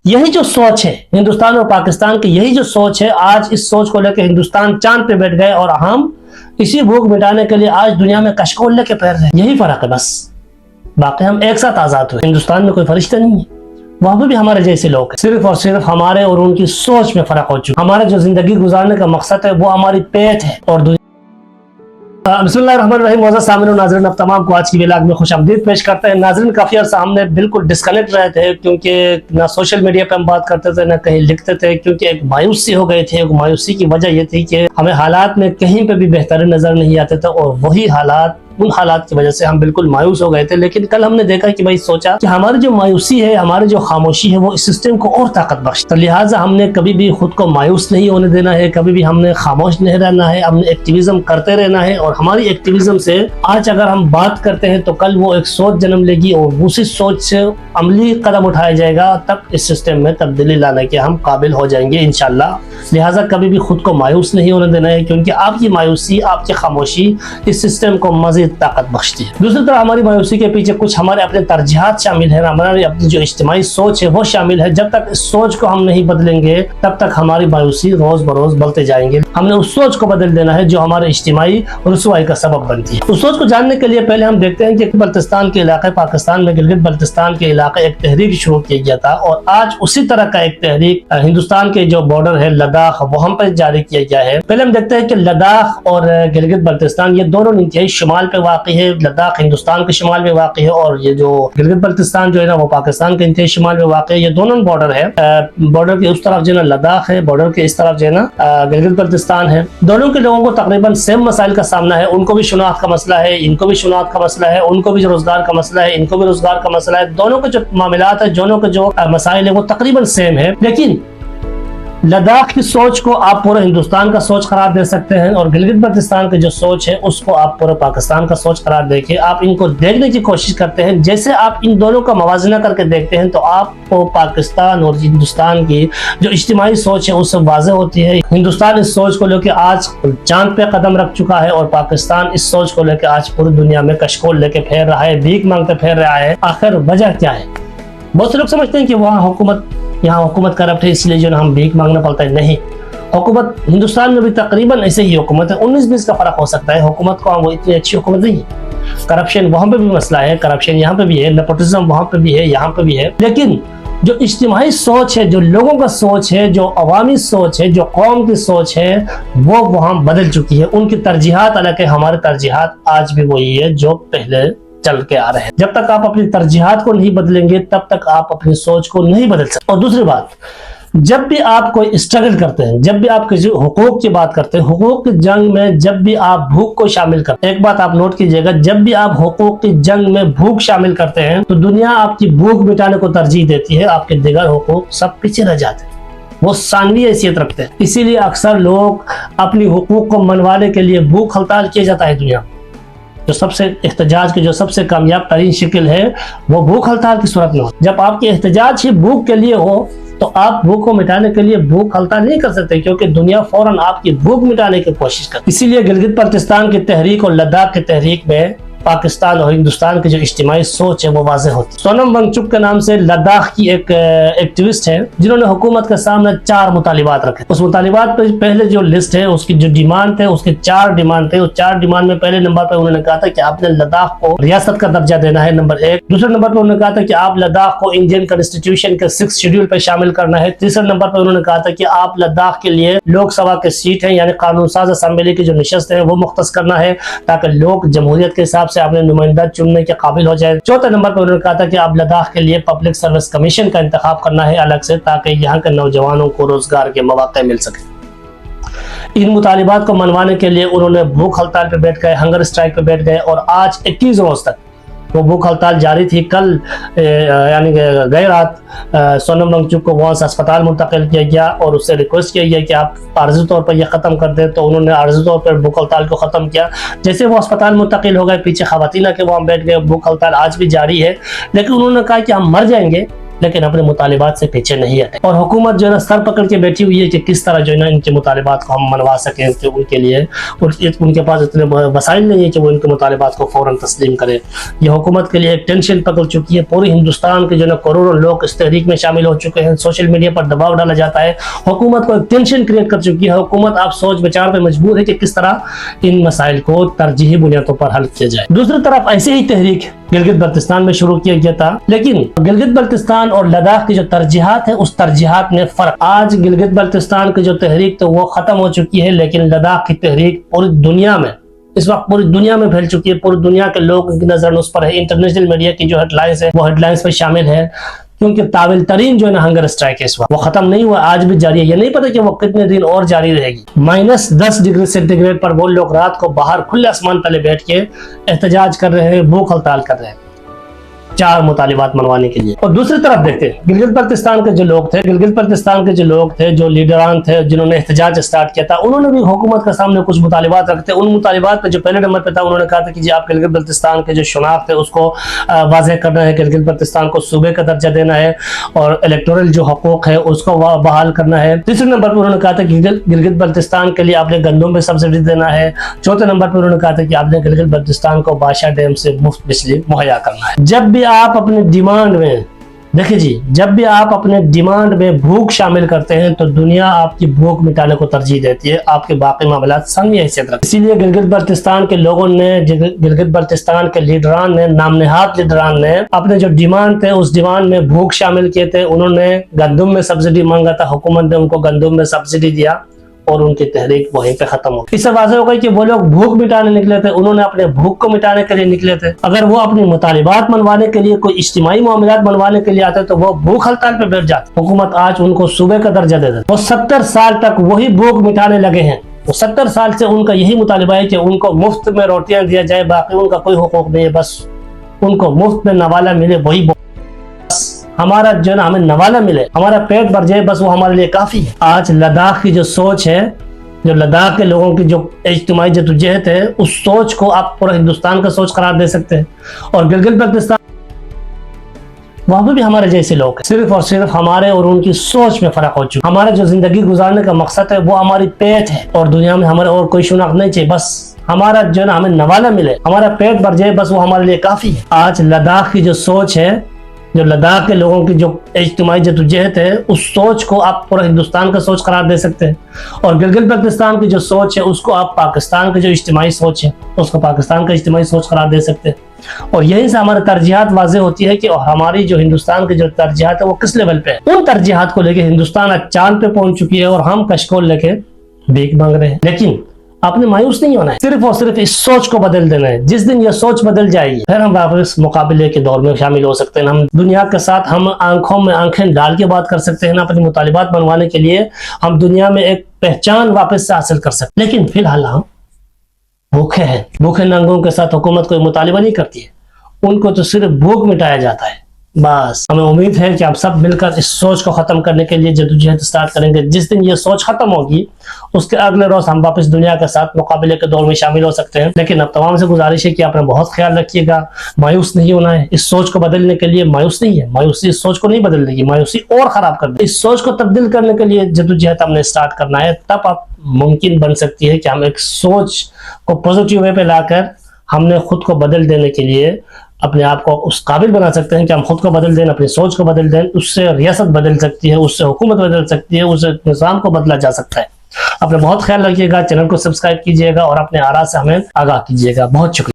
यही जो सोच है हिंदुस्तान और पाकिस्तान की, यही जो सोच है, आज इस सोच को लेकर हिंदुस्तान चांद पे बैठ गए और हम इसी भूख मिटाने के लिए आज दुनिया में कशकोल लेके पैर रहे। यही फर्क है बस, बाकी हम एक साथ आजाद हुए। हिंदुस्तान में कोई फरिश्ता नहीं है, वहां पे भी हमारे जैसे लोग हैं, सिर्फ और सिर्फ हमारे और उनकी सोच में फर्क हो चुका। हमारा जो जिंदगी गुजारने का मकसद है वो हमारी पेट है और बिस्मिल्लाहिर्रहमानिर्रहीम। मोअज़्ज़ज़ सामिन और नाज़रीन, अब तमाम को आज की व्लॉग में खुशामदीद पेश करते हैं। नाज़रीन, काफ़ी अर्सा हमने बिल्कुल डिस्कनेक्ट रहे थे, क्योंकि ना सोशल मीडिया पे हम बात करते थे ना कहीं लिखते थे, क्योंकि एक मायूसी हो गए थे। एक मायूसी की वजह ये थी कि हमें हालात में कहीं पे भी बेहतरी नज़र नहीं आते थे और वही हालात, उन हालात की वजह से हम बिल्कुल मायूस हो गए थे। लेकिन कल हमने देखा कि भाई सोचा कि हमारी जो मायूसी है, हमारी जो खामोशी है, वो इस सिस्टम को और ताकत बख्श। तो लिहाजा हमने कभी भी खुद को मायूस नहीं होने देना है, कभी भी हमने खामोश नहीं रहना है, हमने एक्टिविज्म करते रहना है। और हमारी एक्टिविज्म से आज अगर हम बात करते हैं तो कल वो एक सोच जन्म लेगी और उसी सोच से अमली कदम उठाया जाएगा, तब इस सिस्टम में तब्दीली लाने के हम काबिल हो जाएंगे इंशाल्लाह। लिहाजा कभी भी खुद को मायूस नहीं होने देना है, क्योंकि आपकी मायूसी, आपकी खामोशी इस सिस्टम को मजीद ताकत बख्शती है। दूसरी तरफ हमारी मायूसी के पीछे कुछ हमारे अपने तरजीहात शामिल है, हमारी अपनी जो इज्तिमाई सोच है वो शामिल है। जब तक इस सोच को हम नहीं बदलेंगे तब तक हमारी मायूसी रोज बरोज बढ़ते जाएंगे। हमने उस सोच को बदल देना है जो हमारे इज्तिमाई रुसवाई का सबब बनती है। उस सोच को जानने के लिए पहले हम देखते हैं कि बल्तिस्तान के इलाके, पाकिस्तान में गिलगित बल्तिस्तान के इलाके एक तहरीक शुरू किया गया था और आज उसी तरह का एक तहरीक हिंदुस्तान के जो बॉर्डर है लद्दाख, वहां पर जारी किया गया है। पहले हम देखते हैं कि लद्दाख और गिलगित बल्तिस्तान ये दोनों इंतहाई शुमाल पे वाक़ई है। लद्दाख हिंदुस्तान के शुमाल में वाक़ई है और ये जो गिलगित बल्तिस्तान जो है ना वो पाकिस्तान के इंतहाई शुमाल में वाक़ई है। ये दोनों बॉर्डर है, बॉर्डर के उस तरफ जो है ना लद्दाख है, बॉर्डर के इस तरफ जो है ना गिलगित बल्तिस्तान है। दोनों के लोगों को तकरीबन सेम मसाइल का सामना है। उनको भी शुनाख्त का मसला है, इनको भी शुनाख्त का मसला है, उनको भी रोजगार का मसला है, इनको भी रोजगार का मसला है। दोनों के जो मामलात है, दोनों के जो मसाइल है वो तकरीबन सेम है। लेकिन लद्दाख की सोच को आप पूरे हिंदुस्तान का सोच करार दे सकते हैं और गिलगित बल्तिस्तान की जो सोच है उसको आप पूरे पाकिस्तान का सोच करार देके आप इनको देखने की कोशिश करते हैं। जैसे आप इन दोनों का मवाजना करके देखते हैं तो आपको पाकिस्तान और हिंदुस्तान की जो इज्तिमाई सोच है उससे वाज़ेह होती है। हिंदुस्तान इस सोच को लेकर आज चांद पे कदम रख चुका है और पाकिस्तान इस सोच को लेकर आज पूरी दुनिया में कशकोल लेके फेर रहा है, भीख मांगते फेर रहा है। आखिर वजह क्या है? बहुत से लोग समझते हैं कि यहाँ हुकूमत करप्ट है इसलिए जो हम भीख मांगना पड़ता है। नहीं, हुकूमत हिंदुस्तान में भी तकरीबन ऐसे ही हुकूमत है। 19-20 का फर्क हो सकता है। हुकूमत को वो इतनी अच्छी हुकूमत नहीं है। करप्शन वहां पे भी मसला है, करप्शन यहाँ पे भी है, नेपोटिज्म वहां पे भी है, यहाँ पे भी है। लेकिन जो इज्तिमाई सोच है, जो लोगों का सोच है, जो अवामी सोच है, जो कौम की सोच है, वो वहां बदल चुकी है। उनकी तरजीहात अलग है, हमारे तरजीहात आज भी वही है जो पहले चल के आ रहे हैं। जब तक आप अपनी तरजीहात को नहीं बदलेंगे तब तक आप अपनी सोच को नहीं बदल सकते। और दूसरी बात, जब भी आप कोई स्ट्रगल करते हैं, जब भी आप किसी हुकूक की बात करते हैं, हुकूक की जंग में जब भी आप भूख को शामिल करते हैं, एक बात आप नोट कीजिएगा, जब भी आप हुकूक की जंग में भूख शामिल करते हैं तो दुनिया आपकी भूख मिटाने को तरजीह देती है, आपके दिगर हुकूक सब पीछे रह जाते हैं, वो सानवी हैसियत रखते हैं। इसीलिए अक्सर लोग अपनी हुकूक को मनवाने के लिए भूख हड़ताल किया जाता है। दुनिया जो सबसे एहतजाज की जो सबसे कामयाब तरीन शक्ल है वो भूख हड़ताल की सूरत में हो। जब आपकी एहतजाज ही भूख के लिए हो तो आप भूख को मिटाने के लिए भूख हड़ताल नहीं कर सकते, क्योंकि दुनिया फौरन आपकी भूख मिटाने की कोशिश करती है। इसीलिए गिलगित बल्तिस्तान की तहरीक और लद्दाख की तहरीक में पाकिस्तान और हिंदुस्तान की जो इज्तिमाई सोच है वो वाज़ेह होती है। सोनम वांगचुक के नाम से लद्दाख की एक एक्टिविस्ट है जिन्होंने हुकूमत के सामने 4 मुतालिबात रखे। उस मुतालिबात पर पहले जो लिस्ट है उसकी जो डिमांड थे, उसके 4 डिमांड थे। उस 4 डिमांड में पहले नंबर पर उन्होंने कहा था कि आपने लद्दाख को रियासत का दर्जा देना है, नंबर 1। दूसरे नंबर पर उन्होंने कहा था कि आप लद्दाख को इंडियन कॉन्स्टिट्यूशन के 6 शेड्यूल पर शामिल करना है। तीसरे नंबर पर उन्होंने कहा था कि आप लद्दाख के लिए लोकसभा के सीट है यानी कानून साज असेंबली की जो निशस्त है वो मुख्तस करना है, ताकि लोग जमहूरियत के हिसाब से अपने नुमाइंदा चुनने के काबिल हो जाए। चौथे नंबर पर उन्होंने कहा था कि आप लद्दाख के लिए पब्लिक सर्विस कमीशन का इंतखाब करना है अलग से, ताकि यहाँ के नौजवानों को रोजगार के मौके मिल सके। इन मुतालिबात को मनवाने के लिए उन्होंने भूख हड़ताल पे बैठ गए, हंगर स्ट्राइक पे बैठ गए और आज 21 रोज तक वो भूख हड़ताल जारी थी। कल यानी गई रात सोनम वांगचुक को वहाँ से अस्पताल मुंतकिल किया गया और उससे रिक्वेस्ट किया गया कि आप आर्जी तौर पर यह ख़त्म कर दें, तो उन्होंने आर्जी तौर पर भूख हड़ताल को ख़त्म किया। जैसे वो अस्पताल मुंतकिल हो गए, पीछे ख़वातीन के वहाँ बैठ गए। भूख हड़ताल आज भी जारी है, लेकिन उन्होंने कहा कि हम मर जाएंगे لیکن اپنے مطالبات سے پیچھے نہیں ہٹے، اور حکومت جو ہے نا سر پکڑ کے بیٹھی ہوئی ہے کہ کس طرح جو ہے نا ان کے مطالبات کو ہم منوا سکیں، کہ ان کے لیے ان کے پاس اتنے وسائل نہیں ہے کہ وہ ان کے مطالبات کو فوراً تسلیم کرے۔ یہ حکومت کے لیے ایک ٹینشن پکڑ چکی ہے، پوری ہندوستان کے جو ہے نا کروڑوں لوگ اس تحریک میں شامل ہو چکے ہیں، سوشل میڈیا پر دباؤ ڈالا جاتا ہے، حکومت کو ایک ٹینشن کریٹ کر چکی ہے، حکومت آپ سوچ بچار پہ مجبور ہے کہ کس طرح ان مسائل کو ترجیحی بنیادوں پر حل کیا جائے۔ دوسری طرف ایسے ہی تحریک گلگت بلتستان میں شروع کیا گیا تھا، لیکن گلگت بلتستان اور لداخ کی جو ترجیحات ہیں اس ترجیحات میں فرق۔ آج گلگت بلتستان کی جو تحریک تو وہ ختم ہو چکی ہے، لیکن لداخ کی تحریک پوری دنیا میں اس وقت پوری دنیا میں پھیل چکی ہے، پوری دنیا کے لوگوں کی نظر اس پر ہے، انٹرنیشنل میڈیا کی جو ہیڈ لائنز ہے وہ ہیڈ لائنز پر شامل ہے، کیونکہ طویل ترین جو ہے نا ہنگر اسٹرائک ہے اس وقت، وہ ختم نہیں ہوا، آج بھی جاری ہے، یہ نہیں پتا کہ وہ کتنے دن اور جاری رہے گی۔ -10 ڈگری سینٹی گریڈ پر وہ لوگ رات کو باہر کھلے آسمان تلے بیٹھ کے احتجاج کر رہے ہیں، بھوک ہڑتال کر رہے ہیں 4 مطالبات منوانے کے لیے۔ اور دوسری طرف دیکھتے ہیں گلگت بلتستان کے جو لوگ تھے، گلگت بلتستان کے جو لوگ تھے، جو لیڈران تھے جنہوں نے احتجاج اسٹارٹ کیا تھا، انہوں نے بھی حکومت کے سامنے کچھ مطالبات رکھتے، ان مطالبات پہ جو پہلے نمبر پہ تھا انہوں نے کہا تھا کہ جی آپ گلگت بلتستان کے جو شناخت ہے اس کو واضح کرنا ہے، گلگت بلتستان کو صوبے کا درجہ دینا ہے، اور الیکٹورل جو حقوق ہے اس کو بحال کرنا ہے۔ تیسرے نمبر پہ انہوں نے کہا تھا کہ گلگت بلتستان کے لیے آپ نے گندم پہ سبسڈی دینا ہے۔ چوتھے نمبر پہ انہوں نے کہا تھا کہ آپ نے گلگت بلتستان کو بادشاہ ڈیم سے مفت بجلی مہیا کرنا ہے۔ جب بھی آپ اپنے ڈیمانڈ میں دیکھیں جی، جب بھی آپ اپنے ڈیمانڈ میں بھوک شامل کرتے ہیں تو دنیا آپ کی بھوک مٹانے کو ترجیح دیتی ہے، آپ کے باقی معاملات ثانوی حیثیت رکھتے ہیں۔ اسی لیے گلگت بلتستان کے لوگوں نے، گلگت بلتستان کے لیڈران نے، نام نہاد لیڈران نے اپنے جو ڈیمانڈ تھے اس ڈیمانڈ میں بھوک شامل کیے تھے، انہوں نے گندم میں سبسڈی مانگا تھا، حکومت نے ان کو گندم میں سبسڈی دیا اور ان کی تحریک وہیں پہ ختم ہو گئی۔ اس سے واضح ہو گئی کہ وہ لوگ بھوک مٹانے نکلے تھے، انہوں نے اپنے بھوک کو مٹانے کے لیے نکلے تھے۔ اگر وہ اپنی مطالبات منوانے کے لیے، کوئی اجتماعی معاملات منوانے کے لیے آتے تو وہ بھوک ہڑتال پہ بیٹھ جاتے۔ حکومت آج ان کو صوبے کا درجہ دے دیتے، وہ 70 سال تک وہی بھوک مٹانے لگے ہیں، وہ 70 سال سے ان کا یہی مطالبہ ہے کہ ان کو مفت میں روٹیاں دیا جائے، باقی ان کا کوئی حقوق نہیں ہے، بس ان کو مفت میں نوالا ملے، وہی ہمارا جو ہے نا ہمیں نوالا ملے، ہمارا پیٹ بھر جائے، بس وہ ہمارے لیے کافی ہے۔ آج لداخ کی جو سوچ ہے، جو لداخ کے لوگوں کی جو اجتماعی جدوجہد ہے، اس سوچ کو آپ پورا ہندوستان کا سوچ قرار دے سکتے ہیں۔ اور گلگت بلتستان وہاں پہ بھی ہمارے جیسے لوگ ہیں، صرف اور صرف ہمارے اور ان کی سوچ میں فرق ہو چکا۔ ہمارا جو زندگی گزارنے کا مقصد ہے وہ ہماری پیٹ ہے، اور دنیا میں ہمارے اور کوئی شناخت نہیں چاہیے، بس ہمارا جو ہے نا ہمیں نوالا ملے، ہمارا پیٹ بھر جائے، بس وہ ہمارے لیے کافی ہے۔ آج لداخ کی جو سوچ ہے، جو لداخ کے لوگوں کی جو اجتماعی جدوجہد ہے، اس سوچ کو آپ پورا ہندوستان کا سوچ قرار دے سکتے ہیں۔ اور گلگت بلتستان کی جو سوچ ہے اس کو آپ پاکستان کی جو اجتماعی سوچ ہے اس کو پاکستان کا اجتماعی سوچ قرار دے سکتے ہیں۔ اور یہیں سے ہماری ترجیحات واضح ہوتی ہے کہ ہماری جو ہندوستان کی جو ترجیحات ہے وہ کس لیول پہ ہے۔ ان ترجیحات کو لے کے ہندوستان آج چاند پہ پہنچ چکی ہے اور ہم کشکول لے کے بھیک مانگ رہے ہیں، لیکن آپ نے مایوس نہیں ہونا ہے، صرف اور صرف اس سوچ کو بدل دینا ہے۔ جس دن یہ سوچ بدل جائے گی پھر ہم واپس مقابلے کے دور میں شامل ہو سکتے ہیں، ہم دنیا کے ساتھ ہم آنکھوں میں آنکھیں ڈال کے بات کر سکتے ہیں، اپنی مطالبات منوانے کے لیے ہم دنیا میں ایک پہچان واپس سے حاصل کر سکتے ہیں۔ لیکن فی الحال ہم بھوکے ہیں، بھوکے ننگوں کے ساتھ حکومت کوئی مطالبہ نہیں کرتی ہے، ان کو تو صرف بھوک مٹایا جاتا ہے۔ بس ہمیں امید ہے کہ ہم سب مل کر اس سوچ کو ختم کرنے کے لیے جدوجہد اسٹارٹ کریں گے۔ جس دن یہ سوچ ختم ہوگی اس کے اگلے روز ہم واپس دنیا کے ساتھ مقابلے کے دور میں شامل ہو سکتے ہیں۔ لیکن اب تمام سے گزارش ہے کہ آپ نے بہت خیال رکھیے گا، مایوس نہیں ہونا ہے، اس سوچ کو بدلنے کے لیے مایوس نہیں ہے، مایوسی اس سوچ کو نہیں بدلنے کی، مایوسی اور خراب کر دے۔ اس سوچ کو تبدیل کرنے کے لیے جدوجہد ہم نے اسٹارٹ کرنا ہے، تب اب ممکن بن سکتی ہے کہ ہم ایک سوچ کو پازیٹیو وے پہ لا کر ہم نے خود کو بدل دینے کے لیے اپنے آپ کو اس قابل بنا سکتے ہیں کہ ہم خود کو بدل دیں، اپنی سوچ کو بدل دیں، اس سے ریاست بدل سکتی ہے، اس سے حکومت بدل سکتی ہے، اس سے نظام کو بدلا جا سکتا ہے۔ اپنا بہت خیال رکھیے گا، چینل کو سبسکرائب کیجیے گا اور اپنے آراء سے ہمیں آگاہ کیجیے گا۔ بہت شکریہ۔